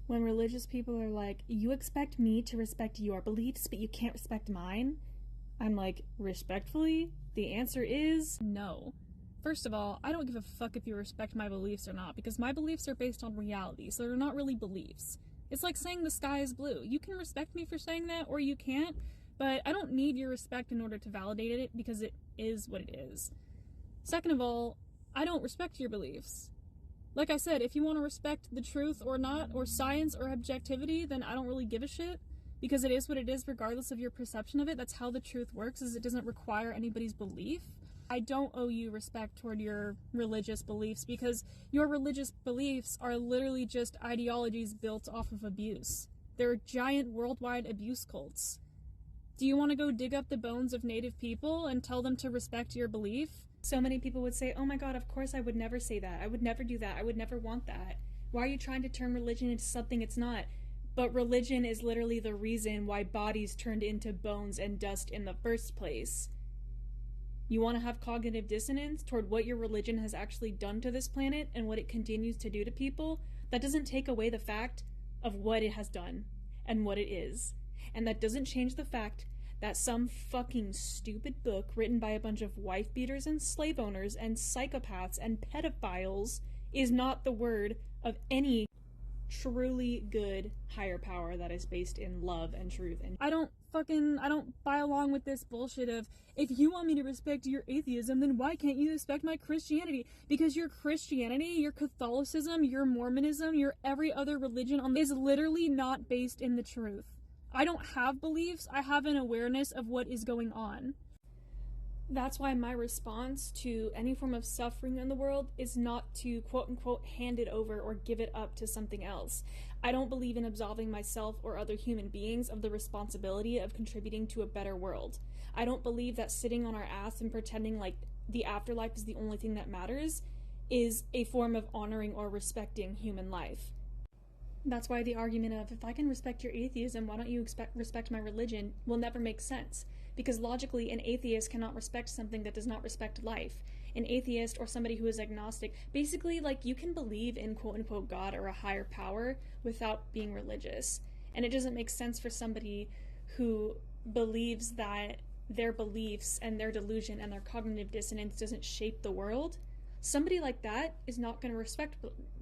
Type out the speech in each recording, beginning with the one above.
When religious people are like, you expect me to respect your beliefs, but you can't respect mine, I'm like, respectfully, the answer is no. First of all, I don't give a fuck if you respect my beliefs or not, because my beliefs are based on reality, so they're not really beliefs. It's like saying the sky is blue. You can respect me for saying that, or you can't, but I don't need your respect in order to validate it, because it is what it is. Second of all, I don't respect your beliefs. Like I said, if you want to respect the truth or not, or science or objectivity, then I don't really give a shit, because it is what it is regardless of your perception of it. That's how the truth works, is it doesn't require anybody's belief. I don't owe you respect toward your religious beliefs, because your religious beliefs are literally just ideologies built off of abuse. They're giant worldwide abuse cults. Do you want to go dig up the bones of Native people and tell them to respect your belief? So many people would say, oh my god, of course I would never say that. I would never do that. I would never want that. Why are you trying to turn religion into something it's not? But religion is literally the reason why bodies turned into bones and dust in the first place. You want to have cognitive dissonance toward what your religion has actually done to this planet and what it continues to do to people? That doesn't take away the fact of what it has done and what it is. And that doesn't change the fact that some fucking stupid book written by a bunch of wife beaters and slave owners and psychopaths and pedophiles is not the word of any truly good higher power that is based in love and truth. And I don't buy along with this bullshit of, if you want me to respect your atheism, then why can't you respect my Christianity? Because your Christianity, your Catholicism, your Mormonism, your every other religion is literally not based in the truth. I don't have beliefs, I have an awareness of what is going on. That's why my response to any form of suffering in the world is not to quote-unquote hand it over or give it up to something else. I don't believe in absolving myself or other human beings of the responsibility of contributing to a better world. I don't believe that sitting on our ass and pretending like the afterlife is the only thing that matters is a form of honoring or respecting human life. That's why the argument of, if I can respect your atheism, why don't you respect my religion, will never make sense. Because logically, an atheist cannot respect something that does not respect life. An atheist or somebody who is agnostic, basically, like, you can believe in quote-unquote God or a higher power without being religious. And it doesn't make sense for somebody who believes that their beliefs and their delusion and their cognitive dissonance doesn't shape the world. Somebody like that is not going to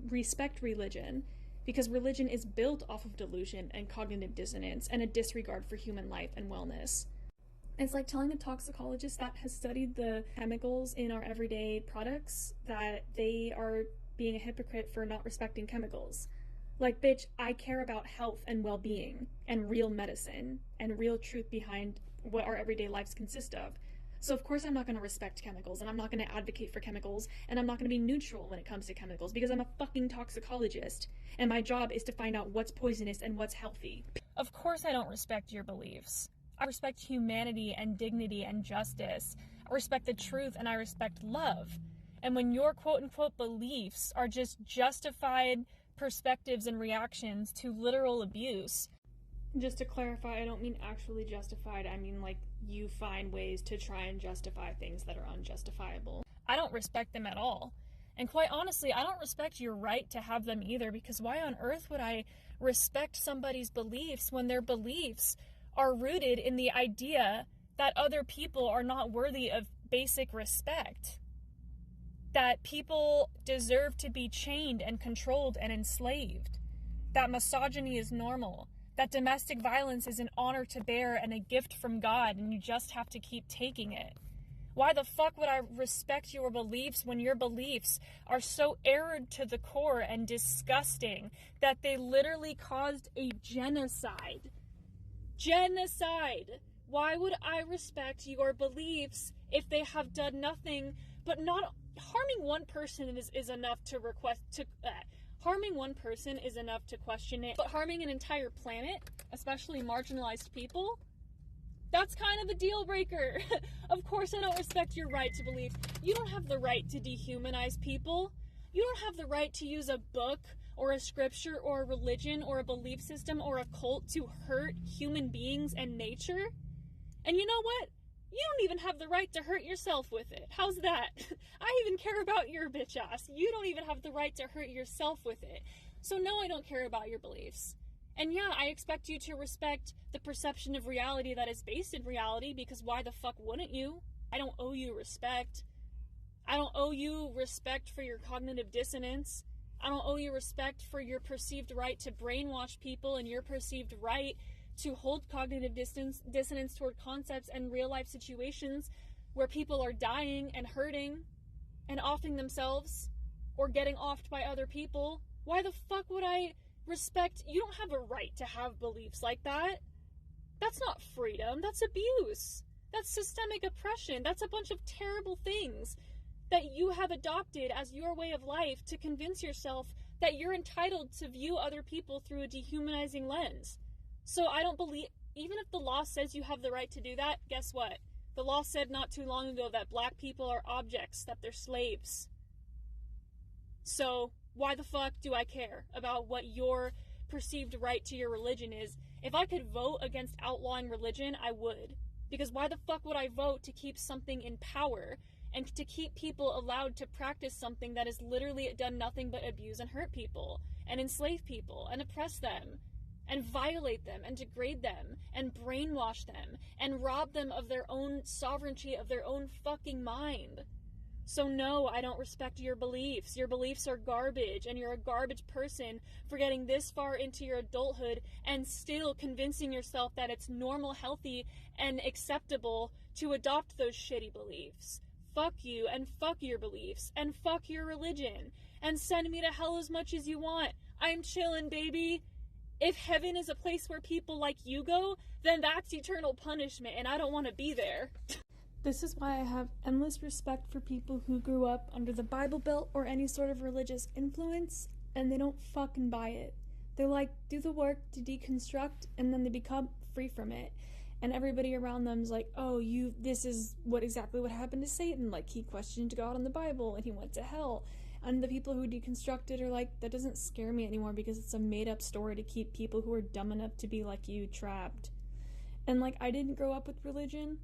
respect religion. Because religion is built off of delusion and cognitive dissonance and a disregard for human life and wellness. It's like telling a toxicologist that has studied the chemicals in our everyday products that they are being a hypocrite for not respecting chemicals. Like, bitch, I care about health and well-being and real medicine and real truth behind what our everyday lives consist of. So of course I'm not going to respect chemicals, and I'm not going to advocate for chemicals, and I'm not going to be neutral when it comes to chemicals, because I'm a fucking toxicologist, and my job is to find out what's poisonous and what's healthy. Of course I don't respect your beliefs. I respect humanity and dignity and justice. I respect the truth, and I respect love. And when your quote-unquote beliefs are just justified perspectives and reactions to literal abuse. Just to clarify, I don't mean actually justified, I mean like you find ways to try and justify things that are unjustifiable. I don't respect them at all. And quite honestly, I don't respect your right to have them either, because why on earth would I respect somebody's beliefs when their beliefs are rooted in the idea that other people are not worthy of basic respect? That people deserve to be chained and controlled and enslaved? That misogyny is normal? That domestic violence is an honor to bear and a gift from God, and you just have to keep taking it? Why the fuck would I respect your beliefs when your beliefs are so arid to the core and disgusting that they literally caused a genocide? Genocide! Why would I respect your beliefs if they have done nothing but not harming one person is enough to harming one person is enough to question it, but harming an entire planet, especially marginalized people, that's kind of a deal breaker. Of course I don't respect your right to believe. You don't have the right to dehumanize people. You don't have the right to use a book or a scripture or a religion or a belief system or a cult to hurt human beings and nature. And you know what? You don't even have the right to hurt yourself with it. How's that? I even care about your bitch ass. You don't even have the right to hurt yourself with it. So no, I don't care about your beliefs. And yeah, I expect you to respect the perception of reality that is based in reality, because why the fuck wouldn't you? I don't owe you respect. I don't owe you respect for your cognitive dissonance. I don't owe you respect for your perceived right to brainwash people and your perceived right to hold cognitive dissonance toward concepts and real life situations where people are dying and hurting and offing themselves or getting offed by other people. Why the fuck would I respect? You don't have a right to have beliefs like that. That's not freedom. That's abuse. That's systemic oppression. That's a bunch of terrible things that you have adopted as your way of life to convince yourself that you're entitled to view other people through a dehumanizing lens. So I don't believe, even if the law says you have the right to do that, guess what? The law said not too long ago that black people are objects, that they're slaves. So why the fuck do I care about what your perceived right to your religion is? If I could vote against outlawing religion, I would. Because why the fuck would I vote to keep something in power and to keep people allowed to practice something that has literally done nothing but abuse and hurt people and enslave people and oppress them and violate them and degrade them and brainwash them and rob them of their own sovereignty, of their own fucking mind? So no, I don't respect your beliefs. Your beliefs are garbage, and you're a garbage person for getting this far into your adulthood and still convincing yourself that it's normal, healthy, and acceptable to adopt those shitty beliefs. Fuck you, and fuck your beliefs, and fuck your religion, and send me to hell as much as you want. I'm chillin', baby. If heaven is a place where people like you go, then that's eternal punishment, and I don't want to be there. This is why I have endless respect for people who grew up under the Bible Belt or any sort of religious influence, and they don't fucking buy it. They do the work to deconstruct, and then they become free from it. And everybody around them is like, oh, this is exactly what happened to Satan. He questioned God in the Bible, and he went to hell. And the people who deconstructed are like, that doesn't scare me anymore because it's a made-up story to keep people who are dumb enough to be like you trapped. And I didn't grow up with religion,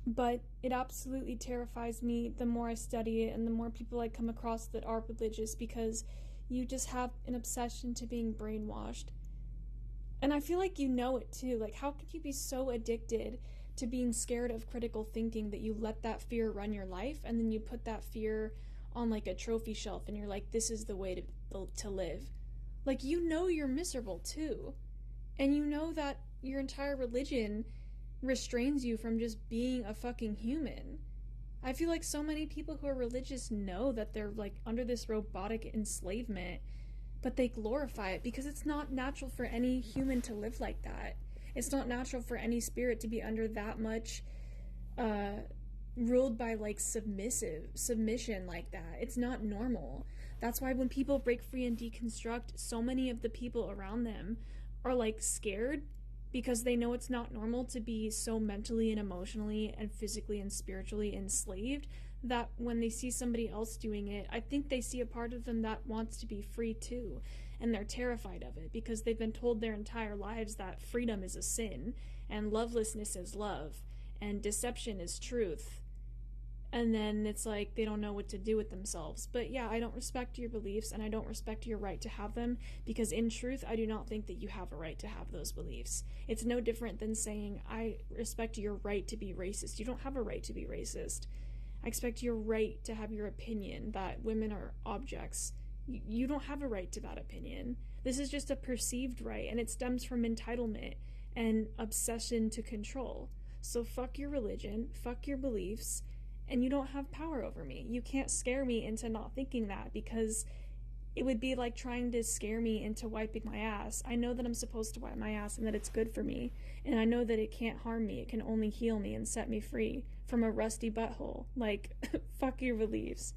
but it absolutely terrifies me the more I study it and the more people I come across that are religious, because you just have an obsession to being brainwashed. And I feel like you know it too. How could you be so addicted to being scared of critical thinking that you let that fear run your life, and then you put that fear on a trophy shelf and you're like, this is the way to live? You know you're miserable too. And you know that your entire religion restrains you from just being a fucking human. I feel like so many people who are religious know that they're under this robotic enslavement, but they glorify it because it's not natural for any human to live like that. It's not natural for any spirit to be under that much ruled by submission like that. It's not normal. That's why when people break free and deconstruct, so many of the people around them are scared, because they know it's not normal to be so mentally and emotionally and physically and spiritually enslaved, that when they see somebody else doing it, I think they see a part of them that wants to be free too, and they're terrified of it because they've been told their entire lives that freedom is a sin, and lovelessness is love, and deception is truth. And then it's they don't know what to do with themselves. But yeah, I don't respect your beliefs, and I don't respect your right to have them, because in truth, I do not think that you have a right to have those beliefs. It's no different than saying, I respect your right to be racist. You don't have a right to be racist. I expect your right to have your opinion that women are objects. You don't have a right to that opinion. This is just a perceived right, and it stems from entitlement and obsession to control. So fuck your religion, fuck your beliefs, and you don't have power over me. You can't scare me into not thinking that, because it would be like trying to scare me into wiping my ass. I know that I'm supposed to wipe my ass and that it's good for me, and I know that it can't harm me. It can only heal me and set me free from a rusty butthole. Fuck your beliefs.